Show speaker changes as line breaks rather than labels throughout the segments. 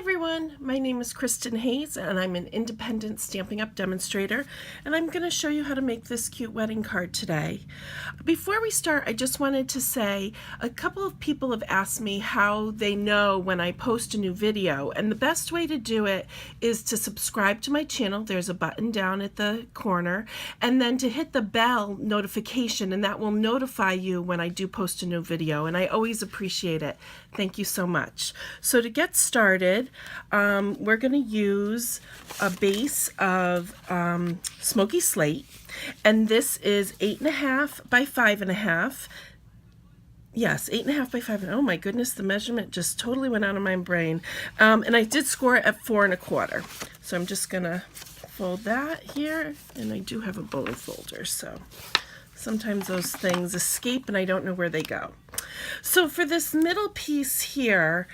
everyone, my name is Kristin Hayes and I'm an independent Stampin' Up! Demonstrator, and I'm going to show you how to make this cute wedding card today. Before we start, I just wanted to say a couple of people have asked me how they know when I post a new video, and the best way to do it is to subscribe to my channel. There's a button down at the corner, and then to hit the bell notification, and that will notify you when I do post a new video, and I always appreciate it. Thank you so much. So to get started, we're going to use a base of smoky slate, and this is 8.5 by 5.5. Yes, 8.5 by 5. Oh my goodness, the measurement just totally went out of my brain. And I did score it at 4.25. So I'm just gonna fold that here, and I do have a bowling folder, so sometimes those things escape and I don't know where they go. So for this middle piece here,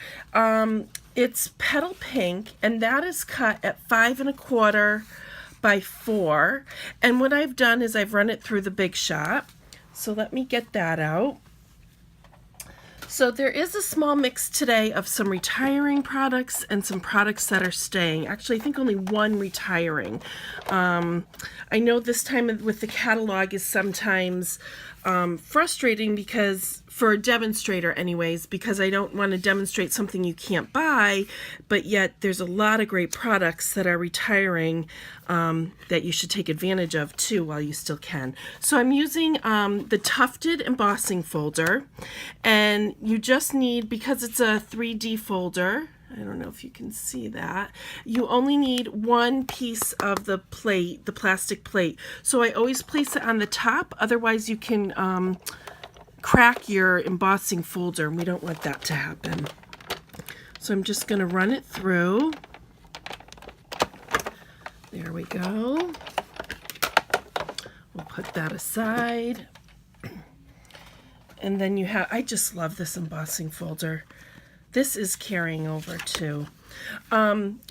it's Petal Pink, and that is cut at 5.25 by 4. And what I've done is I've run it through the Big Shot. So let me get that out. So there is a small mix today of some retiring products and some products that are staying. Actually, I think only one retiring. I know this time with the catalog is sometimes frustrating because, for a demonstrator anyways, because I don't want to demonstrate something you can't buy, but yet there's a lot of great products that are retiring that you should take advantage of too while you still can. So I'm using the tufted embossing folder, and you just need, because it's a 3D folder, I don't know if you can see that, you only need one piece of the plate, the plastic plate. So I always place it on the top, otherwise you can crack your embossing folder, and we don't want that to happen. So I'm just going to run it through. There we go. We'll put that aside. And then you have, I just love this embossing folder. This is carrying over too.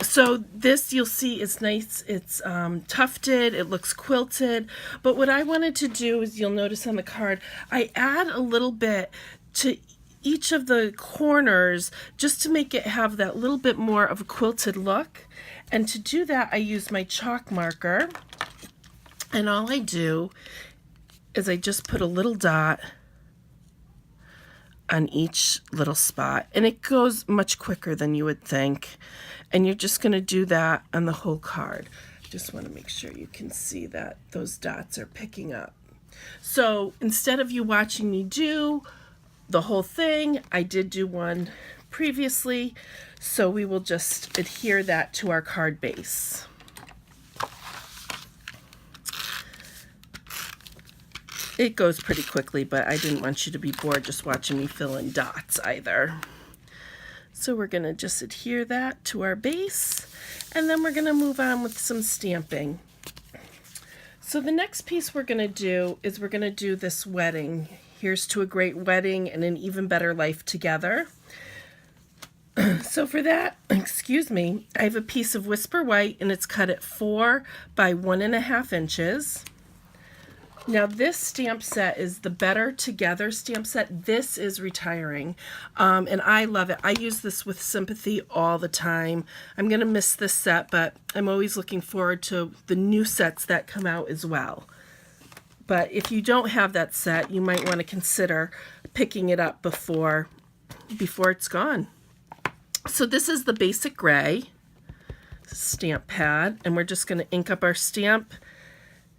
So this, you'll see, is nice. It's tufted, it looks quilted, but what I wanted to do is, you'll notice on the card, I add a little bit to each of the corners just to make it have that little bit more of a quilted look. And to do that, I use my chalk marker, and all I do is I just put a little dot on each little spot, and it goes much quicker than you would think. And you're just going to do that on the whole card. Just want to make sure you can see that those dots are picking up. So instead of you watching me do the whole thing, I did do one previously, so we will just adhere that to our card base. It goes pretty quickly, but I didn't want you to be bored just watching me fill in dots either. So we're going to just adhere that to our base, and then we're going to move on with some stamping. So the next piece we're going to do is we're going to do this wedding. Here's to a great wedding and an even better life together. So for that, excuse me, I have a piece of Whisper White, and it's cut at 4 by 1.5 inches. Now this stamp set is the Better Together stamp set. This is retiring, and I love it. I use this with Sympathy all the time. I'm going to miss this set, but I'm always looking forward to the new sets that come out as well. But if you don't have that set, you might want to consider picking it up before it's gone. So this is the basic gray stamp pad, and we're just going to ink up our stamp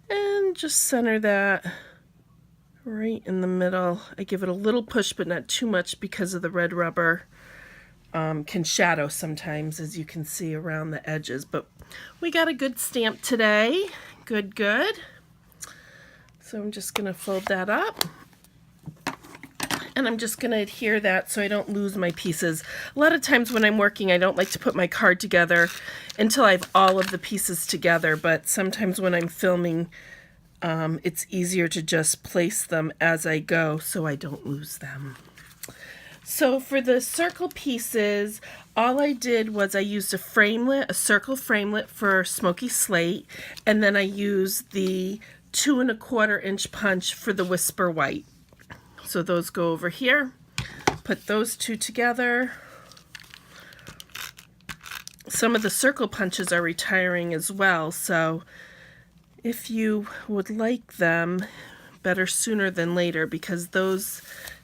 and just center that right in the middle. I give it a little push, but not too much, because of the red rubber can shadow sometimes, as you can see around the edges. But we got a good stamp today. Good, good. So I'm just going to fold that up, and I'm just going to adhere that so I don't lose my pieces. A lot of times when I'm working, I don't like to put my card together until I have all of the pieces together, but sometimes when I'm filming, it's easier to just place them as I go so I don't lose them. So for the circle pieces, all I did was I used a framelit, a circle framelit for smoky slate, and then I used the 2.25 inch punch for the Whisper White. So those go over here. Put those two together. some of the circle punches are retiring as well, so if you would like them, better sooner than later, because those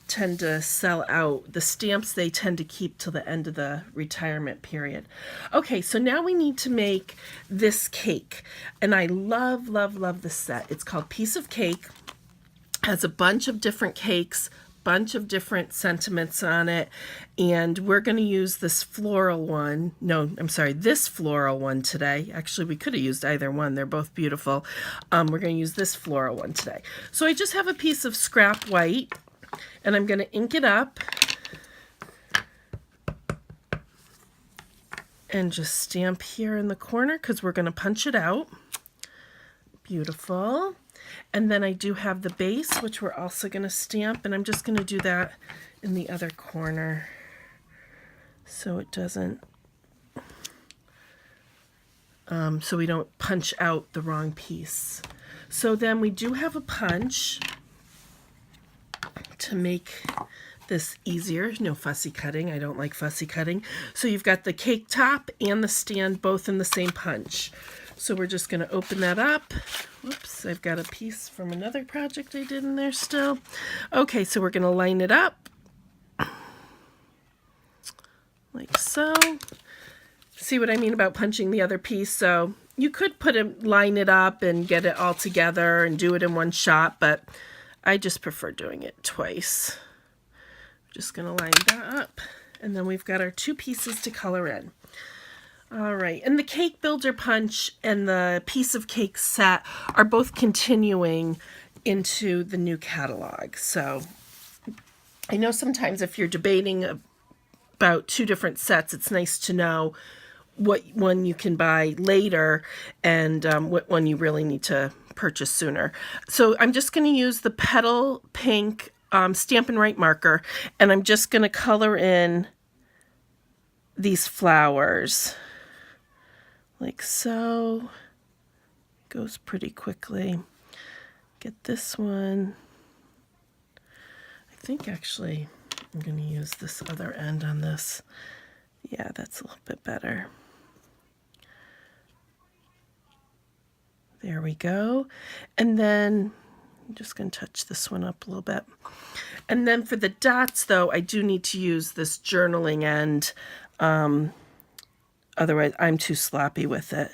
tend to sell out. The stamps they tend to keep till the end of the retirement period. Okay, so now we need to make this cake, and I love, love, love this set. It's called Piece of Cake. Has a bunch of different cakes, bunch of different sentiments on it, and we're going to use this floral one. No, I'm sorry, this floral one today. Actually, we could have used either one. They're both beautiful. We're going to use this floral one today. So I just have a piece of scrap white, and I'm going to ink it up and just stamp here in the corner because we're going to punch it out. Beautiful. And then I do have the base, which we're also going to stamp, and I'm just going to do that in the other corner so it doesn't, so we don't punch out the wrong piece. So then we do have a punch to make this easier. No fussy cutting. I don't like fussy cutting. So you've got the cake top and the stand both in the same punch. So we're just going to open that up. Whoops, I've got a piece from another project I did in there still. Okay, so we're going to line it up like so. See what I mean about punching the other piece? So you could line it up and get it all together and do it in one shot, but I just prefer doing it twice. Just going to line that up, and then we've got our two pieces to color in. All right, and the cake builder punch and the piece of cake set are both continuing into the new catalog. So I know sometimes if you're debating about two different sets, it's nice to know what one you can buy later and what one you really need to purchase sooner. So I'm just going to use the Petal Pink Stampin' Right marker, and I'm just going to color in these flowers. Like so. Goes pretty quickly. Get this one. I think actually I'm going to use this other end on this. Yeah, that's a little bit better. There we go. And then I'm just going to touch this one up a little bit. And then for the dots, though, I do need to use this journaling end. Otherwise, I'm too sloppy with it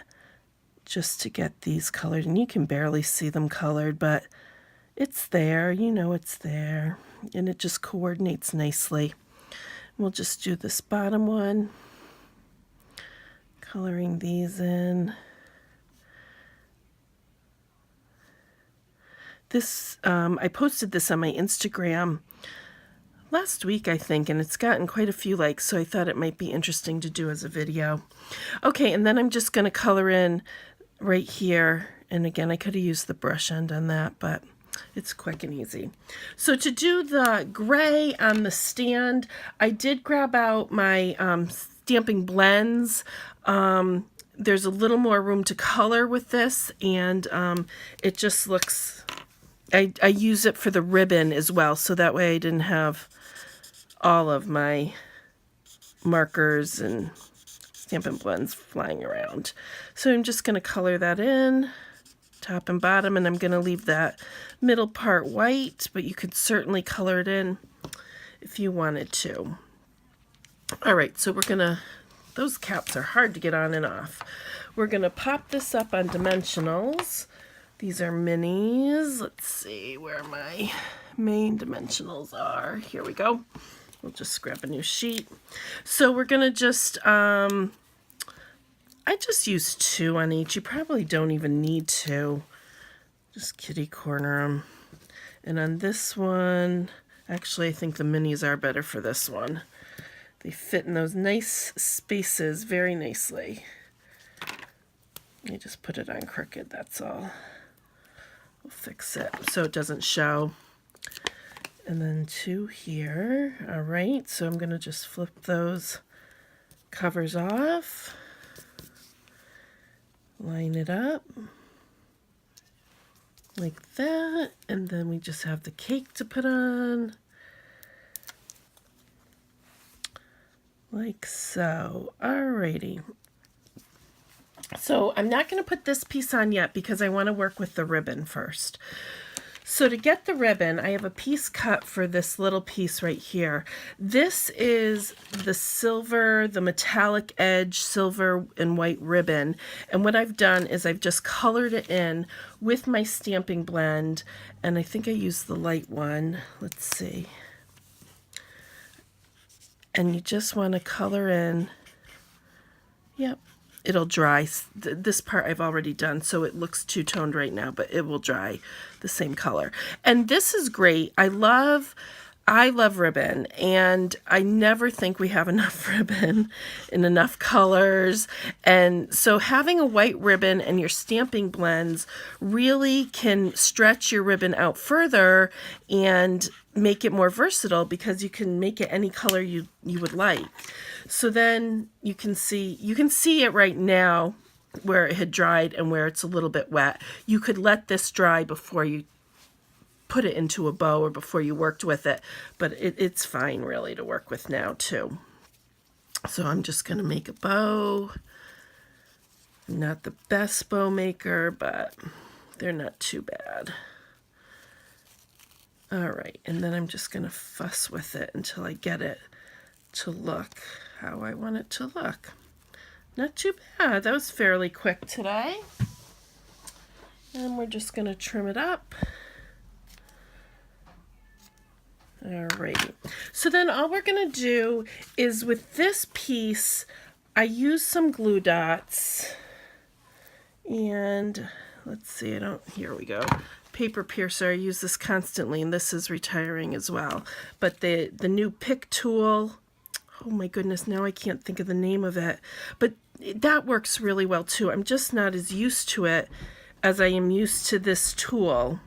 just to get these colored. And you can barely see them colored, but it's there. You know it's there. And it just coordinates nicely. We'll just do this bottom one. Coloring these in. This, I posted this on my Instagram last week, I think, and it's gotten quite a few likes, so I thought it might be interesting to do as a video. Okay, and then I'm just going to color in right here, and again, I could have used the brush end on that, but it's quick and easy. So to do the gray on the stand, I did grab out my stamping blends. There's a little more room to color with this, and it just looks, I use it for the ribbon as well, so that way I didn't have all of my markers and Stampin' Blends flying around. So I'm just going to color that in, top and bottom, and I'm going to leave that middle part white, but you could certainly color it in if you wanted to. All right, so we're going to, those caps are hard to get on and off. We're going to pop this up on dimensionals. These are minis. Let's see where my main dimensionals are. Here we go. We'll just grab a new sheet. So we're going to just, I just use 2 on each. You probably don't even need 2. Just kitty corner them. And on this one, actually I think the minis are better for this one. They fit in those nice spaces very nicely. You just put it on crooked, that's all. We'll fix it so it doesn't show. And then 2 here. All right, so I'm going to just flip those covers off. Line it up like that. And then we just have the cake to put on. Like so. Alrighty. So I'm not going to put this piece on yet because I want to work with the ribbon first. So to get the ribbon, I have a piece cut for this little piece right here. This is the silver, the metallic edge silver and white ribbon. And what I've done is I've just colored it in with my stamping blend. And I think I used the light one. Let's see. And you just want to color in. Yep. It'll dry. This part I've already done, so it looks two-toned right now, but it will dry the same color. And this is great. I love ribbon, and I never think we have enough ribbon in enough colors. And so having a white ribbon and your stamping blends really can stretch your ribbon out further and make it more versatile because you can make it any color you would like. So then you can see it right now where it had dried and where it's a little bit wet. You could let this dry before you put it into a bow or before you worked with it, but it's fine really to work with now too. So I'm just going to make a bow. I'm not the best bow maker, but they're not too bad. All right, and then I'm just going to fuss with it until I get it to look how I want it to look. Not too bad. That was fairly quick today. And we're just going to trim it up. All right. So then all we're going to do is with this piece, I use some glue dots. And let's see, here we go. Paper piercer, I use this constantly, and this is retiring as well. But the new pick tool, oh my goodness, now I can't think of the name of it. But that works really well too. I'm just not as used to it as I am used to this tool.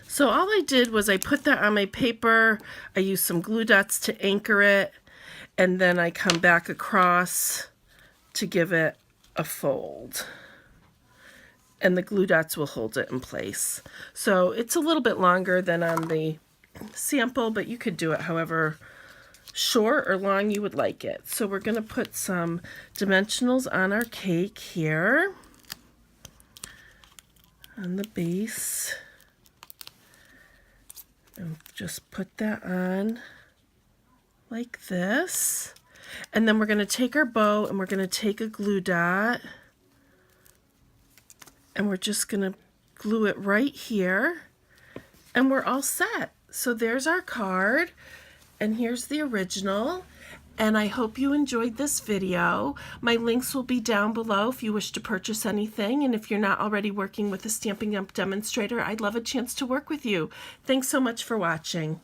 So all I did was I put that on my paper, I used some glue dots to anchor it, and then I come back across to give it a fold. And the glue dots will hold it in place. So it's a little bit longer than on the sample, but you could do it however short or long you would like it. So we're going to put some dimensionals on our cake here on the base. And just put that on like this. And then we're going to take our bow and we're going to take a glue dot. And we're just going to glue it right here. And we're all set. So there's our card. And here's the original. And I hope you enjoyed this video. My links will be down below if you wish to purchase anything. And if you're not already working with a Stampin' Up! Demonstrator, I'd love a chance to work with you. Thanks so much for watching.